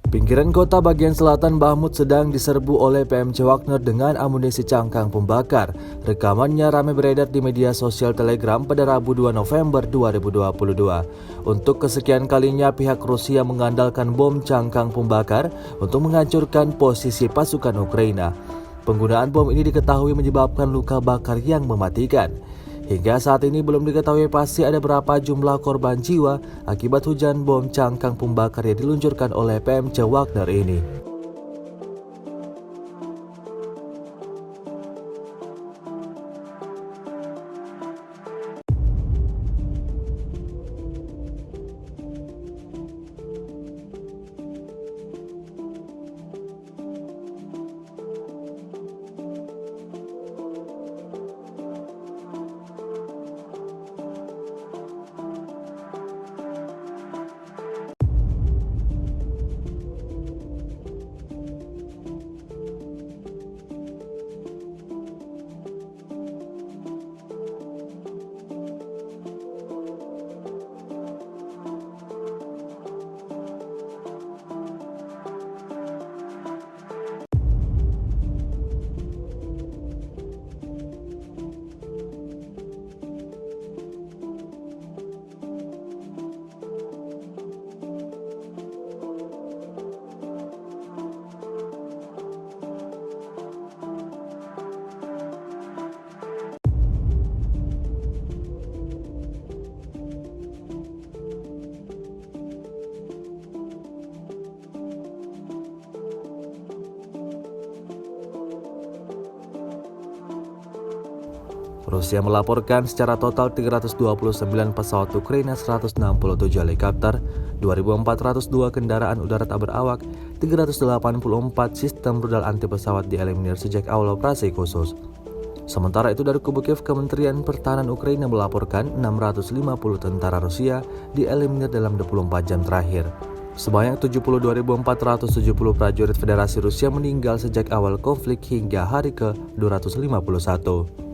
Pinggiran kota bagian selatan Bahmut sedang diserbu oleh PMC Wagner dengan amunisi cangkang pembakar. Rekamannya ramai beredar di media sosial Telegram pada Rabu 2 November 2022. Untuk kesekian kalinya pihak Rusia mengandalkan bom cangkang pembakar untuk menghancurkan posisi pasukan Ukraina. Penggunaan bom ini diketahui menyebabkan luka bakar yang mematikan. Hingga saat ini belum diketahui pasti ada berapa jumlah korban jiwa akibat hujan bom cangkang pembakar yang diluncurkan oleh PMC Wagner ini. Rusia melaporkan secara total 329 pesawat Ukraina, 167 helikopter, 2.402 kendaraan udara tak berawak, 384 sistem rudal anti pesawat dieliminir sejak awal operasi khusus. Sementara itu dari kubu Kiev, Kementerian Pertahanan Ukraina melaporkan 650 tentara Rusia dieliminir dalam 24 jam terakhir. Sebanyak 72.470 prajurit Federasi Rusia meninggal sejak awal konflik hingga hari ke-251.